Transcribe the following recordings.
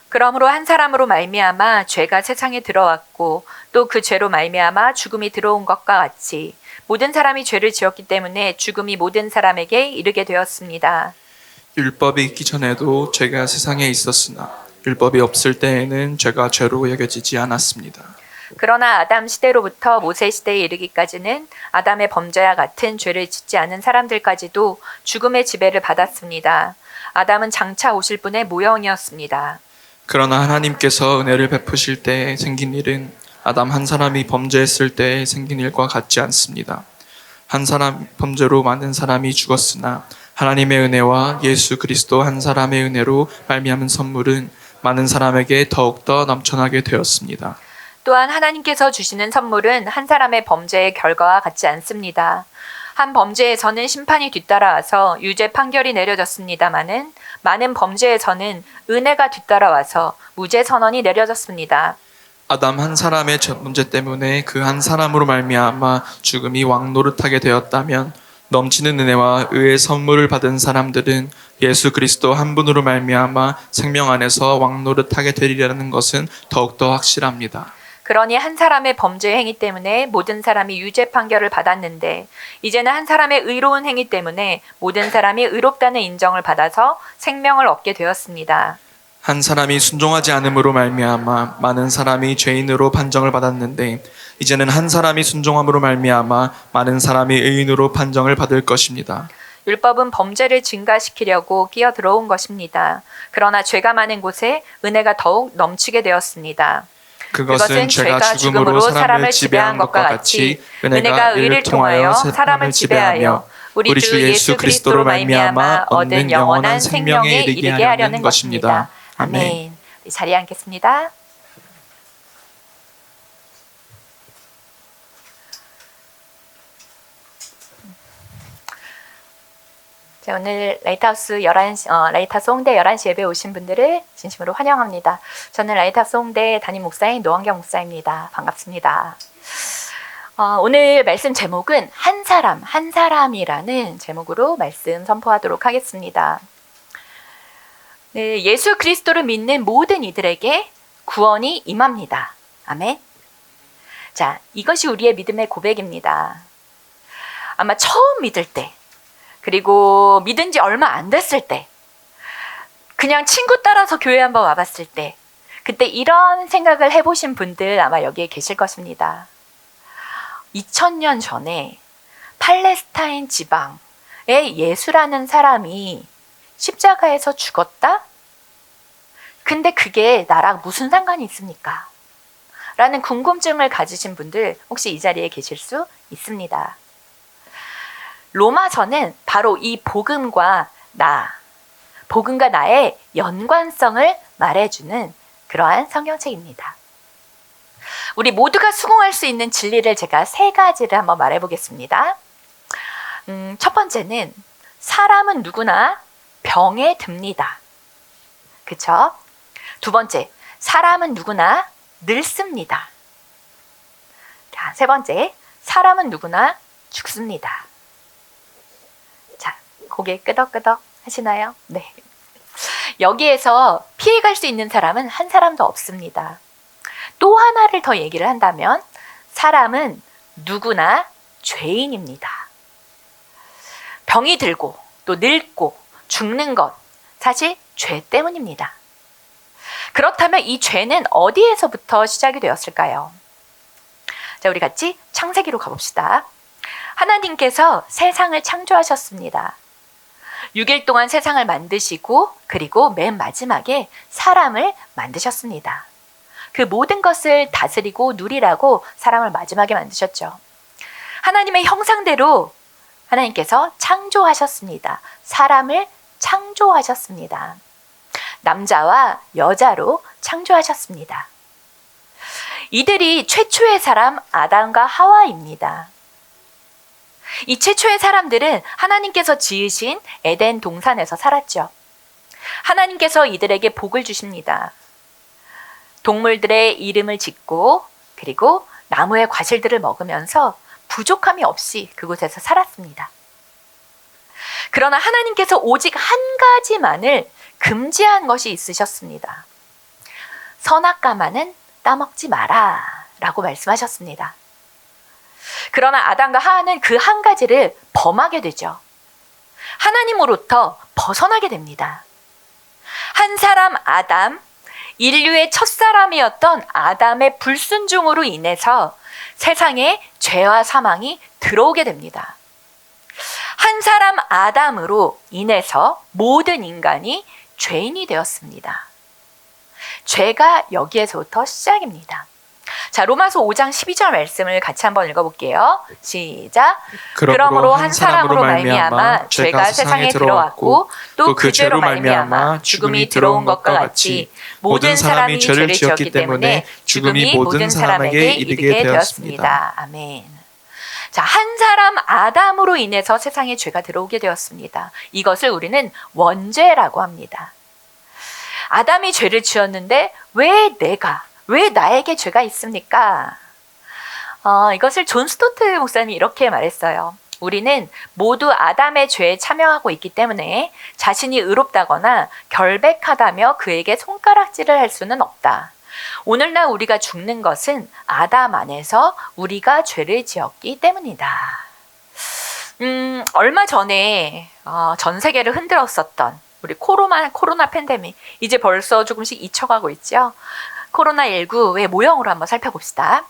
그러므로 한 사람으로 말미암아 죄가 세상에 들어왔고 또 그 죄로 말미암아 죽음이 들어온 것과 같이 모든 사람이 죄를 지었기 때문에 죽음이 모든 사람에게 이르게 되었습니다. 율법이 있기 전에도 죄가 세상에 있었으나 율법이 없을 때에는 죄가 죄로 여겨지지 않았습니다. 그러나 아담 시대로부터 모세 시대에 이르기까지는 아담의 범죄와 같은 죄를 짓지 않은 사람들까지도 죽음의 지배를 받았습니다. 아담은 장차 오실 분의 모형이었습니다. 그러나 하나님께서 은혜를 베푸실 때 생긴 일은 아담 한 사람이 범죄했을 때 생긴 일과 같지 않습니다. 한 사람 범죄로 많은 사람이 죽었으나 하나님의 은혜와 예수 그리스도 한 사람의 은혜로 말미암은 선물은 많은 사람에게 더욱더 넘쳐나게 되었습니다. 또한 하나님께서 주시는 선물은 한 사람의 범죄의 결과와 같지 않습니다. 한 범죄에서는 심판이 뒤따라와서 유죄 판결이 내려졌습니다마는 많은 범죄에서는 은혜가 뒤따라와서 무죄 선언이 내려졌습니다. 아담 한 사람의 문제 때문에 그 한 사람으로 말미암아 죽음이 왕노릇하게 되었다면 넘치는 은혜와 의의 선물을 받은 사람들은 예수 그리스도 한 분으로 말미암아 생명 안에서 왕노릇하게 되리라는 것은 더욱더 확실합니다. 그러니 한 사람의 범죄 행위 때문에 모든 사람이 유죄 판결을 받았는데 이제는 한 사람의 의로운 행위 때문에 모든 사람이 의롭다는 인정을 받아서 생명을 얻게 되었습니다. 한 사람이 순종하지 않음으로 말미암아 많은 사람이 죄인으로 판정을 받았는데 이제는 한 사람이 순종함으로 말미암아 많은 사람이 의인으로 판정을 받을 것입니다. 율법은 범죄를 증가시키려고 끼어 들어온 것입니다. 그러나 죄가 많은 곳에 은혜가 더욱 넘치게 되었습니다. 그것은 죄가 죽음으로 사람을 지배한 것과 같이 은혜가 의를 통하여 사람을 지배하며 우리 주 예수 그리스도로 말미암아 얻는 영원한 생명에 이르게 하려는 것입니다. 아멘. 우리 자리에 앉겠습니다. 자, 오늘 라이트하우스 홍대 11시 예배 오신 분들을 진심으로 환영합니다. 저는 라이트하우스 홍대 담임 목사인 노원경 목사입니다. 반갑습니다. 오늘 말씀 제목은 한 사람이라는 제목으로 말씀 선포하도록 하겠습니다. 네, 예수 그리스도를 믿는 모든 이들에게 구원이 임합니다. 아멘. 자, 이것이 우리의 믿음의 고백입니다. 아마 처음 믿을 때, 그리고 믿은 지 얼마 안 됐을 때, 그냥 친구 따라서 교회 한번 와봤을 때, 그때 이런 생각을 해보신 분들 아마 여기에 계실 것입니다. 2000년 전에 팔레스타인 지방에 예수라는 사람이 십자가에서 죽었다? 근데 그게 나랑 무슨 상관이 있습니까? 라는 궁금증을 가지신 분들 혹시 이 자리에 계실 수 있습니다. 로마서는 바로 이 복음과 나의 연관성을 말해주는 그러한 성경책입니다. 우리 모두가 수긍할 수 있는 진리를 제가 3가지를 한번 말해보겠습니다. 첫 번째는 사람은 누구나 병에 듭니다. 그쵸? 두 번째, 사람은 누구나 늙습니다. 자, 세 번째, 사람은 누구나 죽습니다. 자, 고개 끄덕끄덕 하시나요? 네. 여기에서 피해갈 수 있는 사람은 한 사람도 없습니다. 또 하나를 더 얘기를 한다면 사람은 누구나 죄인입니다. 병이 들고 또 늙고 죽는 것 사실 죄 때문입니다. 그렇다면 이 죄는 어디에서부터 시작이 되었을까요? 자, 우리 같이 창세기로 가봅시다. 하나님께서 세상을 창조하셨습니다. 6일 동안 세상을 만드시고 그리고 맨 마지막에 사람을 만드셨습니다. 그 모든 것을 다스리고 누리라고 사람을 마지막에 만드셨죠. 하나님의 형상대로 하나님께서 창조하셨습니다. 사람을 창조하셨습니다. 남자와 여자로 창조하셨습니다. 이들이 최초의 사람 아담과 하와입니다. 이 최초의 사람들은 하나님께서 지으신 에덴 동산에서 살았죠. 하나님께서 이들에게 복을 주십니다. 동물들의 이름을 짓고 그리고 나무의 과실들을 먹으면서 부족함이 없이 그곳에서 살았습니다. 그러나 하나님께서 오직 한 가지만을 금지한 것이 있으셨습니다. 선악과만은 따먹지 마라 라고 말씀하셨습니다. 그러나 아담과 하와는 그 한 가지를 범하게 되죠. 하나님으로부터 벗어나게 됩니다. 한 사람 아담, 인류의 첫사람이었던 아담의 불순종으로 인해서 세상에 죄와 사망이 들어오게 됩니다. 한 사람 아담으로 인해서 모든 인간이 죄인이 되었습니다. 죄가 여기에서부터 시작입니다. 자, 로마서 5장 12절 말씀을 같이 한번 읽어볼게요. 시작. 그러므로 한 사람으로 말미암아 죄가 세상에 들어왔고 또 그 죄로 말미암아 죽음이 들어온 것과 같이 모든 사람이 죄를 지었기 때문에 죽음이 모든 사람에게 이르게 되었습니다. 아멘. 자, 한 사람 아담으로 인해서 세상에 죄가 들어오게 되었습니다. 이것을 우리는 원죄라고 합니다. 아담이 죄를 지었는데 왜 나에게 죄가 있습니까? 이것을 존 스토트 목사님이 이렇게 말했어요. 우리는 모두 아담의 죄에 참여하고 있기 때문에 자신이 의롭다거나 결백하다며 그에게 손가락질을 할 수는 없다. 오늘날 우리가 죽는 것은 아담 안에서 우리가 죄를 지었기 때문이다. 얼마 전에 전 세계를 흔들었었던 우리 코로나 팬데믹, 이제 벌써 조금씩 잊혀가고 있죠. 코로나19의 모형으로 한번 살펴봅시다.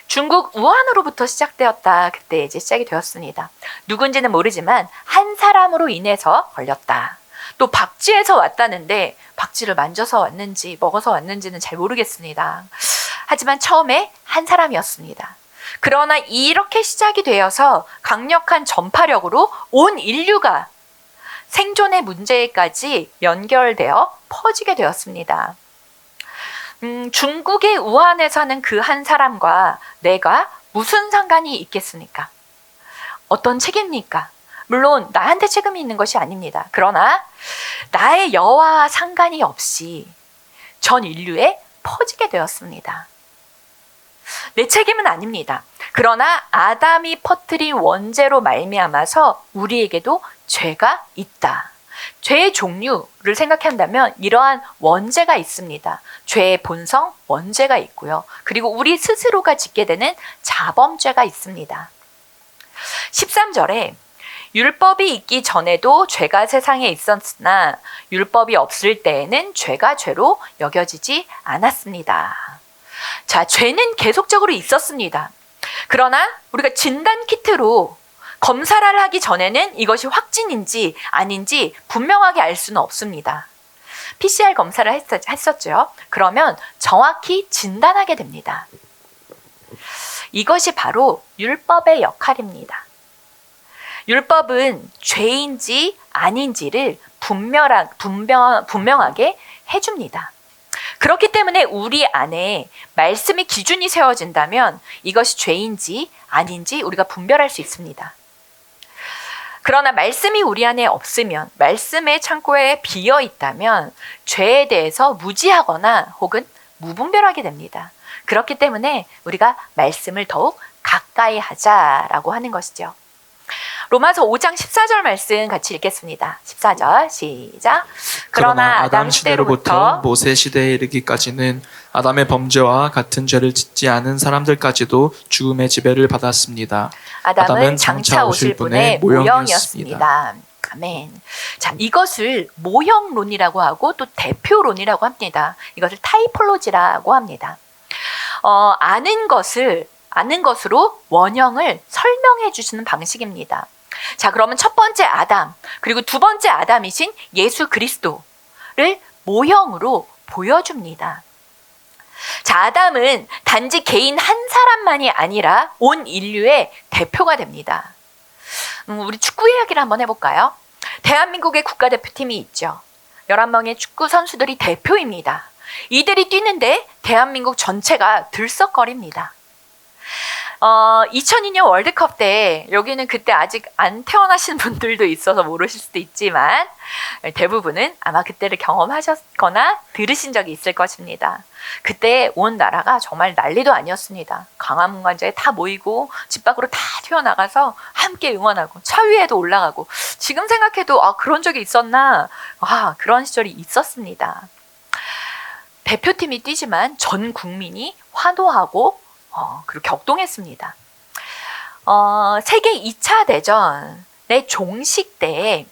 중국 우한으로부터 시작되었다. 그때 이제 시작이 되었습니다. 누군지는 모르지만 한 사람으로 인해서 걸렸다. 또 박쥐에서 왔다는데 박쥐를 만져서 왔는지 먹어서 왔는지는 잘 모르겠습니다. 하지만 처음에 한 사람이었습니다. 그러나 이렇게 시작이 되어서 강력한 전파력으로 온 인류가 생존의 문제까지 연결되어 퍼지게 되었습니다. 중국의 우한에 사는 그 한 사람과 내가 무슨 상관이 있겠습니까? 어떤 책임입니까? 물론 나한테 책임이 있는 것이 아닙니다. 그러나 나의 여와 상관이 없이 전 인류에 퍼지게 되었습니다. 내 책임은 아닙니다. 그러나 아담이 퍼뜨린 원죄로 말미암아서 우리에게도 죄가 있다. 죄의 종류를 생각한다면 이러한 원죄가 있습니다. 죄의 본성, 원죄가 있고요. 그리고 우리 스스로가 짓게 되는 자범죄가 있습니다. 13절에 율법이 있기 전에도 죄가 세상에 있었으나 율법이 없을 때에는 죄가 죄로 여겨지지 않았습니다. 자, 죄는 계속적으로 있었습니다. 그러나 우리가 진단 키트로 검사를 하기 전에는 이것이 확진인지 아닌지 분명하게 알 수는 없습니다. PCR 검사를 했었죠. 그러면 정확히 진단하게 됩니다. 이것이 바로 율법의 역할입니다. 율법은 죄인지 아닌지를 분명하게 해줍니다. 그렇기 때문에 우리 안에 말씀의 기준이 세워진다면 이것이 죄인지 아닌지 우리가 분별할 수 있습니다. 그러나 말씀이 우리 안에 없으면, 말씀의 창고에 비어 있다면 죄에 대해서 무지하거나 혹은 무분별하게 됩니다. 그렇기 때문에 우리가 말씀을 더욱 가까이 하자라고 하는 것이죠. 로마서 5장 14절 말씀 같이 읽겠습니다. 14절 시작. 그러나 아담 시대로부터 모세 시대에 이르기까지는 아담의 범죄와 같은 죄를 짓지 않은 사람들까지도 죽음의 지배를 받았습니다. 아담은 장차 오실 분의 모형이었습니다. 아멘. 자, 이것을 모형론이라고 하고 또 대표론이라고 합니다. 이것을 타이폴로지라고 합니다. 아는 것으로 원형을 설명해 주시는 방식입니다. 자, 그러면 첫 번째 아담, 그리고 두 번째 아담이신 예수 그리스도를 모형으로 보여줍니다. 자, 아담은 단지 개인 한 사람만이 아니라 온 인류의 대표가 됩니다. 우리 축구 이야기를 한번 해볼까요? 대한민국의 국가대표팀이 있죠. 11명의 축구 선수들이 대표입니다. 이들이 뛰는데 대한민국 전체가 들썩거립니다. 2002년 월드컵 때, 여기는 그때 아직 안 태어나신 분들도 있어서 모르실 수도 있지만 대부분은 아마 그때를 경험하셨거나 들으신 적이 있을 것입니다. 그때 온 나라가 정말 난리도 아니었습니다. 광화문관저에 다 모이고 집 밖으로 다 튀어나가서 함께 응원하고 차 위에도 올라가고, 지금 생각해도 그런 적이 있었나? 그런 시절이 있었습니다. 대표팀이 뛰지만 전 국민이 환호하고 그리고 격동했습니다. 세계 2차 대전의 종식 때에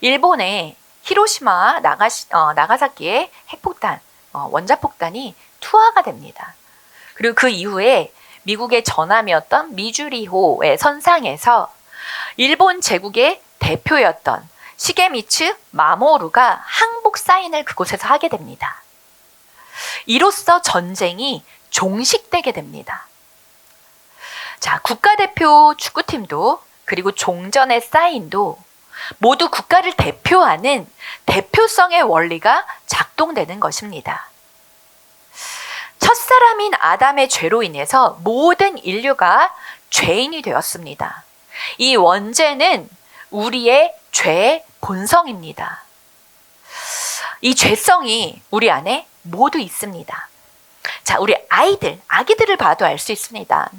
일본의 히로시마 나가사키의 핵폭탄, 원자폭탄이 투하가 됩니다. 그리고 그 이후에 미국의 전함이었던 미주리호의 선상에서 일본 제국의 대표였던 시게미츠 마모루가 항복 사인을 그곳에서 하게 됩니다. 이로써 전쟁이 종식되게 됩니다. 자, 국가대표 축구팀도 그리고 종전의 사인도 모두 국가를 대표하는 대표성의 원리가 작동되는 것입니다. 첫사람인 아담의 죄로 인해서 모든 인류가 죄인이 되었습니다. 이 원죄는 우리의 죄의 본성입니다. 이 죄성이 우리 안에 모두 있습니다. 자, 우리 아기들을 봐도 알 수 있습니다.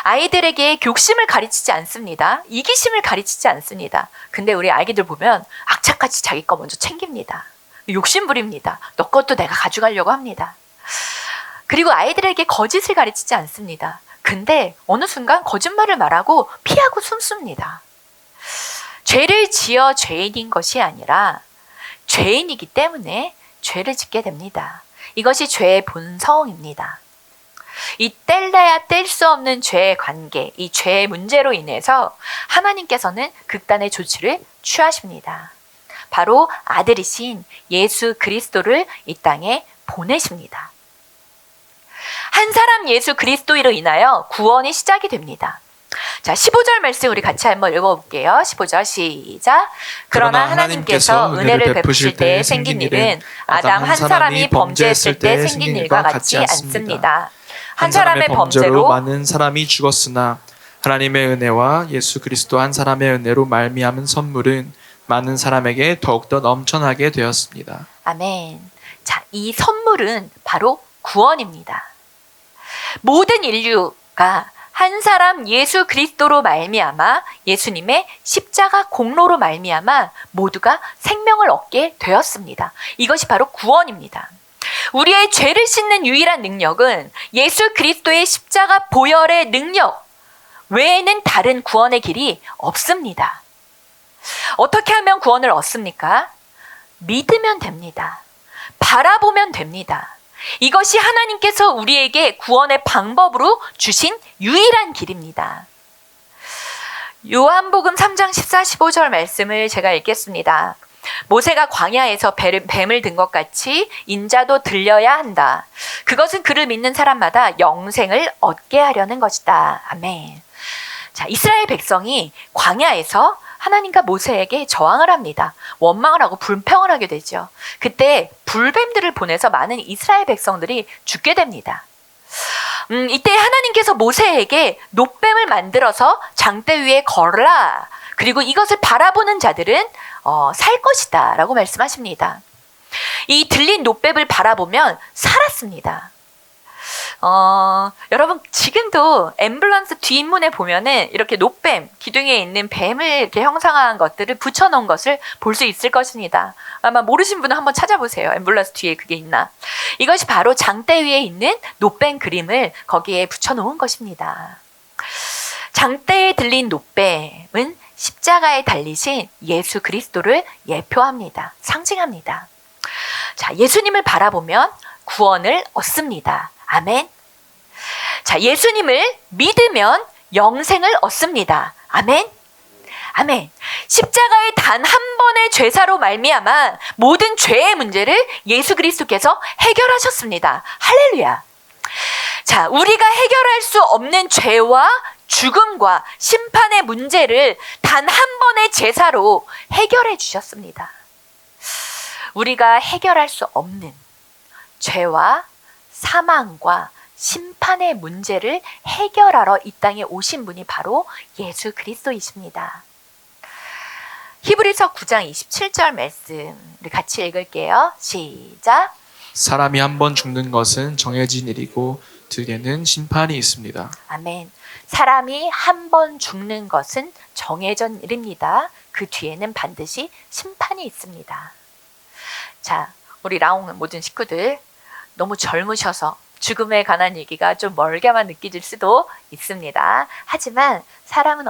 아이들에게 욕심을 가르치지 않습니다. 이기심을 가르치지 않습니다. 근데 우리 아기들 보면 악착같이 자기 거 먼저 챙깁니다. 욕심 부립니다. 너 것도 내가 가져가려고 합니다. 그리고 아이들에게 거짓을 가르치지 않습니다. 근데 어느 순간 거짓말을 말하고 피하고 숨습니다. 죄를 지어 죄인인 것이 아니라 죄인이기 때문에 죄를 짓게 됩니다. 이것이 죄의 본성입니다. 이 뗄래야 뗄 수 없는 죄의 관계, 이 죄의 문제로 인해서 하나님께서는 극단의 조치를 취하십니다. 바로 아들이신 예수 그리스도를 이 땅에 보내십니다. 한 사람 예수 그리스도로 인하여 구원이 시작이 됩니다. 자, 15절 말씀 우리 같이 한번 읽어볼게요. 15절 시작. 그러나 하나님께서 은혜를 베푸실 때 생긴 일은 아담 한 사람이 범죄했을 때 생긴 일과 같지 않습니다. 한 사람의 범죄로 많은 사람이 죽었으나 하나님의 은혜와 예수 그리스도 한 사람의 은혜로 말미암은 선물은 많은 사람에게 더욱더 넘쳐나게 되었습니다. 아멘. 자, 이 선물은 바로 구원입니다. 모든 인류가 한 사람 예수 그리스도로 말미암아 예수님의 십자가 공로로 말미암아 모두가 생명을 얻게 되었습니다. 이것이 바로 구원입니다. 우리의 죄를 씻는 유일한 능력은 예수 그리스도의 십자가 보혈의 능력 외에는 다른 구원의 길이 없습니다. 어떻게 하면 구원을 얻습니까? 믿으면 됩니다. 바라보면 됩니다. 이것이 하나님께서 우리에게 구원의 방법으로 주신 유일한 길입니다. 요한복음 3장 14, 15절 말씀을 제가 읽겠습니다. 모세가 광야에서 뱀을 든 것 같이 인자도 들려야 한다. 그것은 그를 믿는 사람마다 영생을 얻게 하려는 것이다. 아멘. 자, 이스라엘 백성이 광야에서 하나님과 모세에게 저항을 합니다. 원망을 하고 불평을 하게 되죠. 그때 불뱀들을 보내서 많은 이스라엘 백성들이 죽게 됩니다. 이때 하나님께서 모세에게 놋뱀을 만들어서 장대 위에 걸라. 그리고 이것을 바라보는 자들은 살 것이다 라고 말씀하십니다. 이 들린 놋뱀을 바라보면 살았습니다. 여러분 지금도 앰뷸런스 뒷문에 보면은 이렇게 놋뱀, 기둥에 있는 뱀을 이렇게 형상화한 것들을 붙여놓은 것을 볼 수 있을 것입니다. 아마 모르신 분은 한번 찾아보세요. 앰뷸런스 뒤에 그게 있나. 이것이 바로 장대 위에 있는 놋뱀 그림을 거기에 붙여놓은 것입니다. 장대에 들린 놋뱀은 십자가에 달리신 예수 그리스도를 예표합니다. 상징합니다. 자, 예수님을 바라보면 구원을 얻습니다. 아멘. 자, 예수님을 믿으면 영생을 얻습니다. 아멘. 아멘. 십자가의 단 한 번의 죄사로 말미암아 모든 죄의 문제를 예수 그리스도께서 해결하셨습니다. 할렐루야. 자, 우리가 해결할 수 없는 죄와 죽음과 심판의 문제를 단 한 번의 제사로 해결해 주셨습니다. 우리가 해결할 수 없는 죄와 사망과 심판의 문제를 해결하러 이 땅에 오신 분이 바로 예수 그리스도이십니다. 히브리서 9장 27절 말씀 우리 같이 읽을게요. 시작. 사람이 한 번 죽는 것은 정해진 일이고 뒤에는 심판이 있습니다. 아멘. 사람이 한 번 죽는 것은 정해진 일입니다. 그 뒤에는 반드시 심판이 있습니다. 자, 우리 라옹 모든 식구들, 너무 젊으셔서 죽음에 관한 얘기가 좀 멀게만 느껴질 수도 있습니다. 하지만 사람은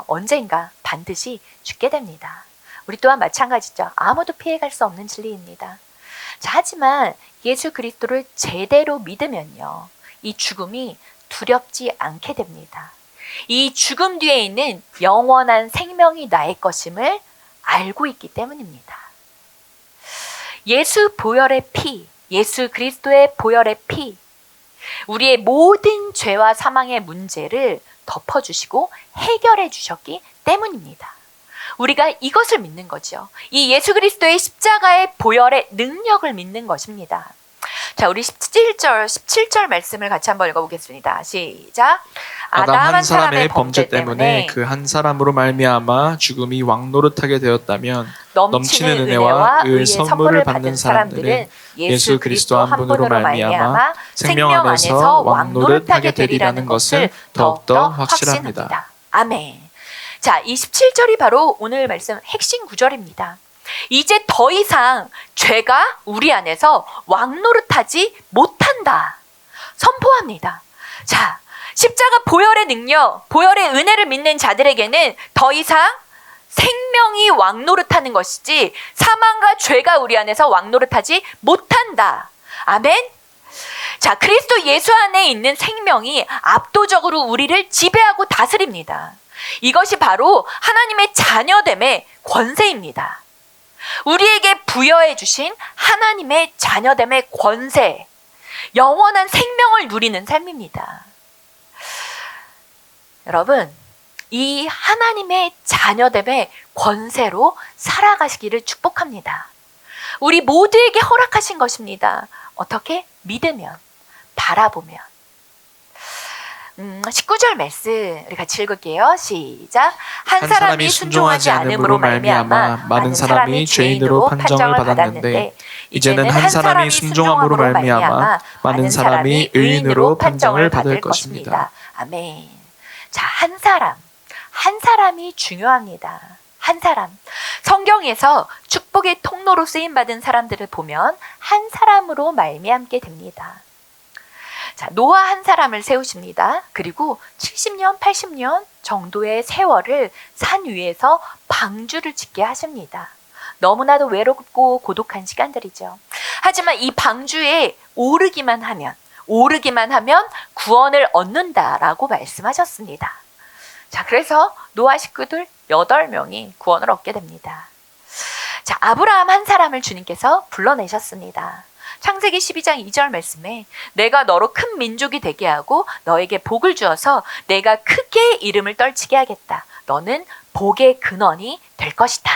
언젠가 반드시 죽게 됩니다. 우리 또한 마찬가지죠. 아무도 피해갈 수 없는 진리입니다. 자, 하지만 예수 그리스도를 제대로 믿으면요, 이 죽음이 두렵지 않게 됩니다. 이 죽음 뒤에 있는 영원한 생명이 나의 것임을 알고 있기 때문입니다. 예수 보혈의 피, 예수 그리스도의 보혈의 피, 우리의 모든 죄와 사망의 문제를 덮어주시고 해결해 주셨기 때문입니다. 우리가 이것을 믿는 거죠. 이 예수 그리스도의 십자가의 보혈의 능력을 믿는 것입니다. 자, 우리 17절 말씀을 같이 한번 읽어보겠습니다. 시작. 아담 한 사람의 범죄 때문에 그 한 사람으로 말미암아 죽음이 왕노릇하게 되었다면 넘치는 은혜와 의의 선물을 받는 사람들은 예수 그리스도 한 분으로 말미암아 생명 안에서 왕노릇하게 되리라는 것을 더욱더 확실합니다. 아멘. 자, 이 17절이 바로 오늘 말씀 핵심 구절입니다. 이제 더 이상 죄가 우리 안에서 왕노릇하지 못한다 선포합니다. 자, 십자가 보혈의 능력, 보혈의 은혜를 믿는 자들에게는 더 이상 생명이 왕노릇하는 것이지 사망과 죄가 우리 안에서 왕노릇하지 못한다. 아멘. 자, 그리스도 예수 안에 있는 생명이 압도적으로 우리를 지배하고 다스립니다. 이것이 바로 하나님의 자녀됨의 권세입니다. 우리에게 부여해 주신 하나님의 자녀됨의 권세, 영원한 생명을 누리는 삶입니다. 여러분, 이 하나님의 자녀됨의 권세로 살아가시기를 축복합니다. 우리 모두에게 허락하신 것입니다. 어떻게? 믿으면, 바라보면. 19절 말씀 우리 같이 읽을게요. 시작. 한 사람이 순종하지 않음으로 말미암아 많은 사람이 죄인으로 판정을 받았는데 이제는 한 사람이 순종함으로 말미암아 많은 사람이 의인으로 판정을 받을 것입니다. 아멘. 자, 한 사람이 중요합니다. 한 사람. 성경에서 축복의 통로로 쓰임 받은 사람들을 보면 한 사람으로 말미암게 됩니다. 자, 노아 한 사람을 세우십니다. 그리고 70년, 80년 정도의 세월을 산 위에서 방주를 짓게 하십니다. 너무나도 외롭고 고독한 시간들이죠. 하지만 이 방주에 오르기만 하면 구원을 얻는다라고 말씀하셨습니다. 자, 그래서 노아 식구들 8명이 구원을 얻게 됩니다. 자, 아브라함 한 사람을 주님께서 불러내셨습니다. 창세기 12장 2절 말씀에 내가 너로 큰 민족이 되게 하고 너에게 복을 주어서 내가 크게 이름을 떨치게 하겠다. 너는 복의 근원이 될 것이다.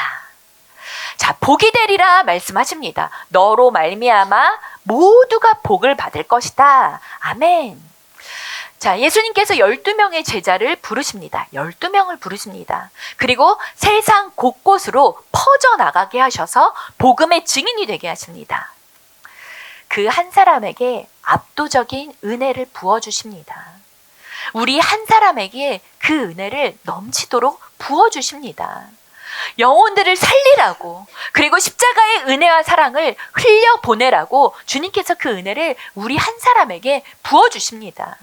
자, 복이 되리라 말씀하십니다. 너로 말미암아 모두가 복을 받을 것이다. 아멘. 자, 예수님께서 12명의 제자를 부르십니다. 12명을 부르십니다. 그리고 세상 곳곳으로 퍼져나가게 하셔서 복음의 증인이 되게 하십니다. 그 한 사람에게 압도적인 은혜를 부어주십니다. 우리 한 사람에게 그 은혜를 넘치도록 부어주십니다. 영혼들을 살리라고, 그리고 십자가의 은혜와 사랑을 흘려보내라고 주님께서 그 은혜를 우리 한 사람에게 부어주십니다.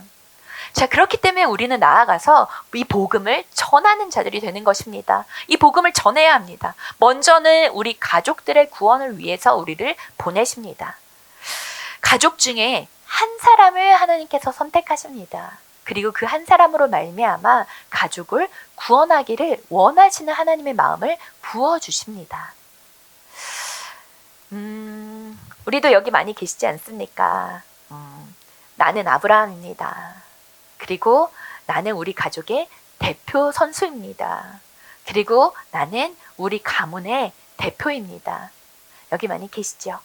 자, 그렇기 때문에 우리는 나아가서 이 복음을 전하는 자들이 되는 것입니다. 이 복음을 전해야 합니다. 먼저는 우리 가족들의 구원을 위해서 우리를 보내십니다. 가족 중에 한 사람을 하나님께서 선택하십니다. 그리고 그 한 사람으로 말미암아 가족을 구원하기를 원하시는 하나님의 마음을 부어주십니다. 우리도 여기 많이 계시지 않습니까? 나는 아브라함입니다. 그리고 나는 우리 가족의 대표 선수입니다. 그리고 나는 우리 가문의 대표입니다. 여기 많이 계시죠?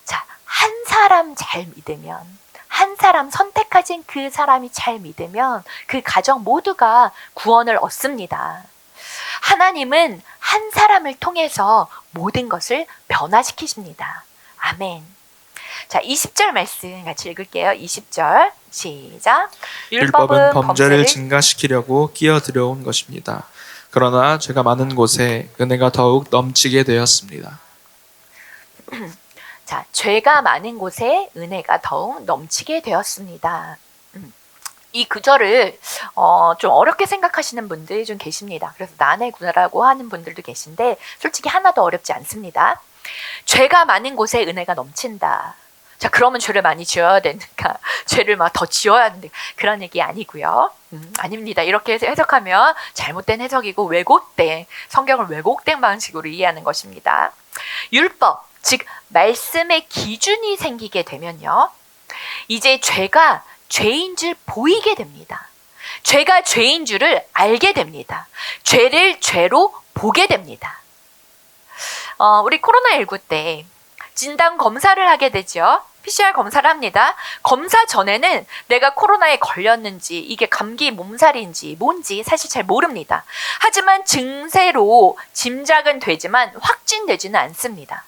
자, 한 사람 잘 믿으면, 한 사람 선택하신 그 사람이 잘 믿으면 그 가정 모두가 구원을 얻습니다. 하나님은 한 사람을 통해서 모든 것을 변화시키십니다. 아멘. 자, 20절 말씀 같이 읽을게요. 20절 시작. 율법은 범죄를 증가시키려고 끼어들여온 것입니다. 그러나 죄가 많은 곳에 은혜가 더욱 넘치게 되었습니다. 자, 죄가 많은 곳에 은혜가 더욱 넘치게 되었습니다. 이 구절을 좀 어렵게 생각하시는 분들이 좀 계십니다. 그래서 난해구라고 하는 분들도 계신데 솔직히 하나도 어렵지 않습니다. 죄가 많은 곳에 은혜가 넘친다. 자, 그러면 죄를 많이 지어야 되니까 죄를 막 더 지어야 되는데 그런 얘기 아니고요. 아닙니다. 이렇게 해석하면 잘못된 해석이고 왜곡된, 성경을 왜곡된 방식으로 이해하는 것입니다. 율법, 즉 말씀의 기준이 생기게 되면요, 이제 죄가 죄인 줄 보이게 됩니다. 죄가 죄인 줄을 알게 됩니다. 죄를 죄로 보게 됩니다. 우리 코로나19 때 진단 검사를 하게 되죠. PCR 검사를 합니다. 검사 전에는 내가 코로나에 걸렸는지, 이게 감기 몸살인지 뭔지 사실 잘 모릅니다. 하지만 증세로 짐작은 되지만 확진되지는 않습니다.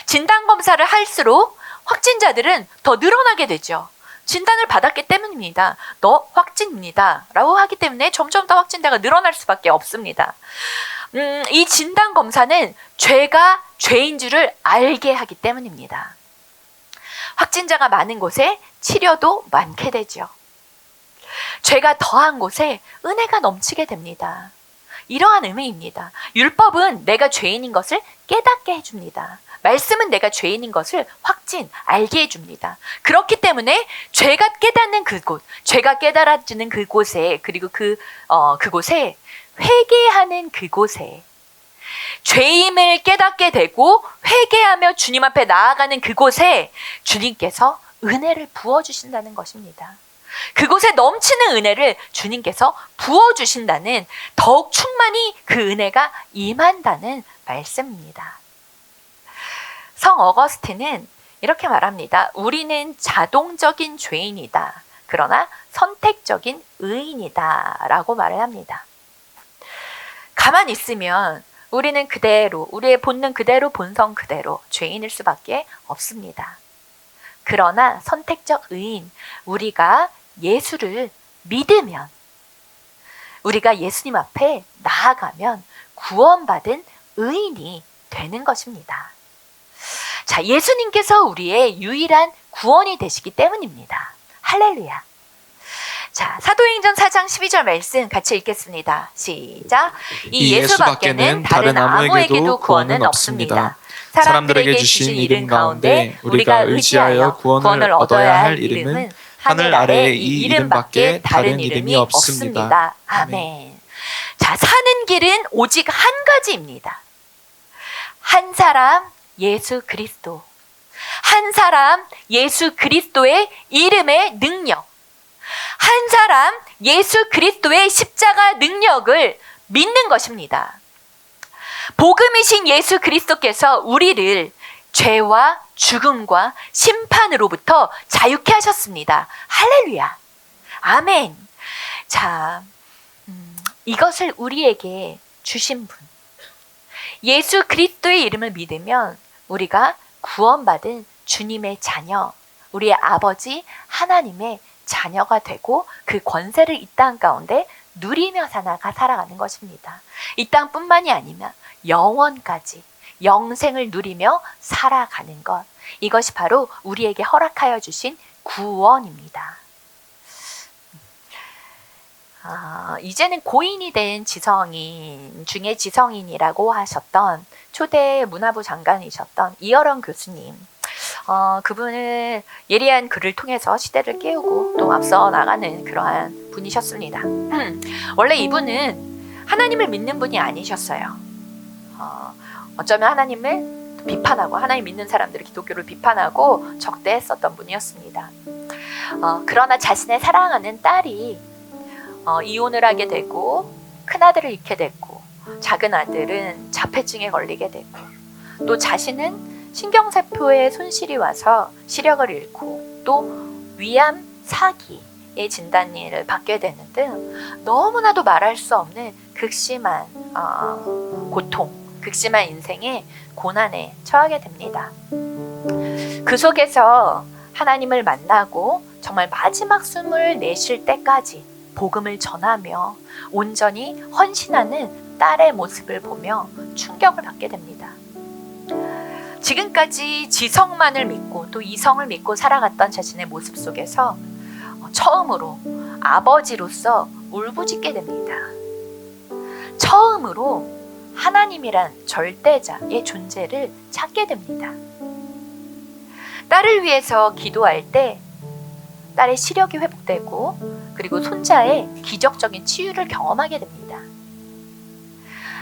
진단 검사를 할수록 확진자들은 더 늘어나게 되죠. 진단을 받았기 때문입니다. 너 확진입니다 라고 하기 때문에 점점 더 확진자가 늘어날 수밖에 없습니다. 이 진단 검사는 죄가 죄인 줄을 알게 하기 때문입니다. 확진자가 많은 곳에 치료도 많게 되죠. 죄가 더한 곳에 은혜가 넘치게 됩니다. 이러한 의미입니다. 율법은 내가 죄인인 것을 깨닫게 해줍니다. 말씀은 내가 죄인인 것을 알게 해줍니다. 그렇기 때문에 죄가 깨닫는 그곳, 죄가 깨달아지는 그곳에, 그리고 그곳에, 회개하는 그곳에, 죄임을 깨닫게 되고 회개하며 주님 앞에 나아가는 그곳에 주님께서 은혜를 부어주신다는 것입니다. 그곳에 넘치는 은혜를 주님께서 부어주신다는, 더욱 충만히 그 은혜가 임한다는 말씀입니다. 성 어거스틴은 이렇게 말합니다. 우리는 자동적인 죄인이다. 그러나 선택적인 의인이다 라고 말을 합니다. 가만히 있으면 우리는 그대로, 우리의 본능 그대로, 본성 그대로 죄인일 수밖에 없습니다. 그러나 선택적 의인, 우리가 예수를 믿으면, 우리가 예수님 앞에 나아가면 구원받은 의인이 되는 것입니다. 자, 예수님께서 우리의 유일한 구원이 되시기 때문입니다. 할렐루야. 자, 사도행전 4장 12절 말씀 같이 읽겠습니다. 시작. 이 예수 밖에는 다른 아무에게도 구원은 없습니다. 사람들에게 주신 이름 가운데 우리가 의지하여 구원을 얻어야 할 이름은 하늘 아래에 이 이름밖에 다른 이름이 없습니다. 아멘. 자, 사는 길은 오직 한 가지입니다. 한 사람 예수 그리스도. 한 사람 예수 그리스도의 이름의 능력. 한 사람 예수 그리스도의 십자가 능력을 믿는 것입니다. 복음이신 예수 그리스도께서 우리를 죄와 죽음과 심판으로부터 자유케 하셨습니다. 할렐루야. 아멘. 자, 이것을 우리에게 주신 분. 예수 그리스도의 이름을 믿으면 우리가 구원받은 주님의 자녀, 우리의 아버지 하나님의 자녀가 되고 그 권세를 이 땅 가운데 누리며 살아가는 것입니다. 이 땅뿐만이 아니라 영원까지 영생을 누리며 살아가는 것, 이것이 바로 우리에게 허락하여 주신 구원입니다. 이제는 고인이 된 지성인 중에 지성인이라고 하셨던 초대 문화부 장관이셨던 이어런 교수님, 그분을 예리한 글을 통해서 시대를 깨우고 또 앞서 나가는 그러한 분이셨습니다. 원래 이분은 하나님을 믿는 분이 아니셨어요. 어쩌면 하나님을 비판하고, 하나님 믿는 사람들을, 기독교를 비판하고 적대했었던 분이었습니다. 그러나 자신의 사랑하는 딸이 이혼을 하게 되고 큰아들을 잃게 됐고 작은 아들은 자폐증에 걸리게 되고 또 자신은 신경세포에 손실이 와서 시력을 잃고 또 위암 4기의 진단을 받게 되는 등 너무나도 말할 수 없는 극심한 고통, 극심한 인생의 고난에 처하게 됩니다. 그 속에서 하나님을 만나고 정말 마지막 숨을 내쉴 때까지 복음을 전하며 온전히 헌신하는 딸의 모습을 보며 충격을 받게 됩니다. 지금까지 지성만을 믿고 또 이성을 믿고 살아갔던 자신의 모습 속에서 처음으로 아버지로서 울부짖게 됩니다. 처음으로 하나님이란 절대자의 존재를 찾게 됩니다. 딸을 위해서 기도할 때 딸의 시력이 회복되고 그리고 손자의 기적적인 치유를 경험하게 됩니다.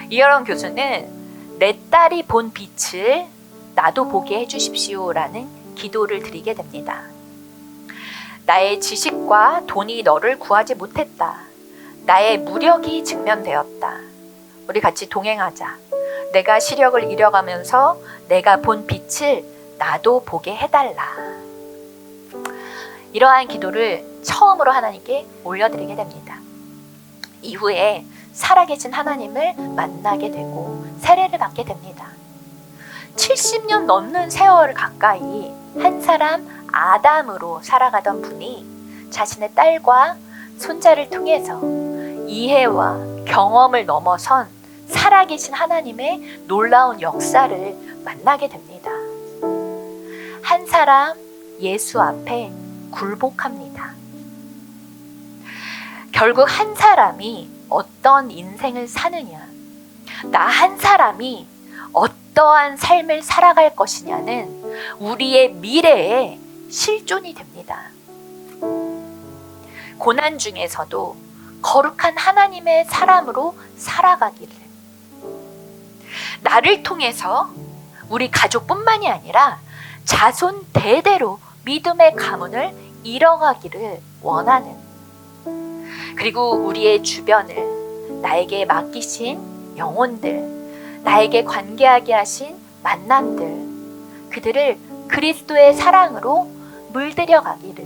이어런 교수는 내 딸이 본 빛을 나도 보게 해주십시오라는 기도를 드리게 됩니다. 나의 지식과 돈이 너를 구하지 못했다. 나의 무력이 직면되었다. 우리 같이 동행하자. 내가 시력을 잃어가면서 내가 본 빛을 나도 보게 해달라. 이러한 기도를 처음으로 하나님께 올려드리게 됩니다. 이후에 살아계신 하나님을 만나게 되고 세례를 받게 됩니다. 70년 넘는 세월 가까이 한 사람 아담으로 살아가던 분이 자신의 딸과 손자를 통해서 이해와 경험을 넘어선 살아계신 하나님의 놀라운 역사를 만나게 됩니다. 한 사람 예수 앞에 굴복합니다. 결국 한 사람이 어떤 인생을 사느냐, 나 한 사람이 어떠한 삶을 살아갈 것이냐는 우리의 미래의 실존이 됩니다. 고난 중에서도 거룩한 하나님의 사람으로 살아가기를, 나를 통해서 우리 가족뿐만이 아니라 자손 대대로 믿음의 가문을 이뤄가기를 원하는, 그리고 우리의 주변을 나에게 맡기신 영혼들, 나에게 관계하게 하신 만남들, 그들을 그리스도의 사랑으로 물들여 가기를,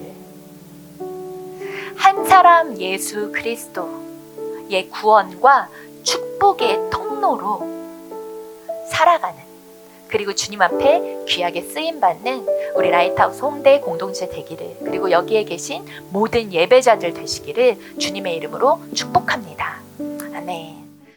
한 사람 예수 그리스도의 구원과 축복의 통로로 살아가는, 그리고 주님 앞에 귀하게 쓰임받는 우리 라이트하우스 홍대 공동체 되기를, 그리고 여기에 계신 모든 예배자들 되시기를 주님의 이름으로 축복합니다. 아멘.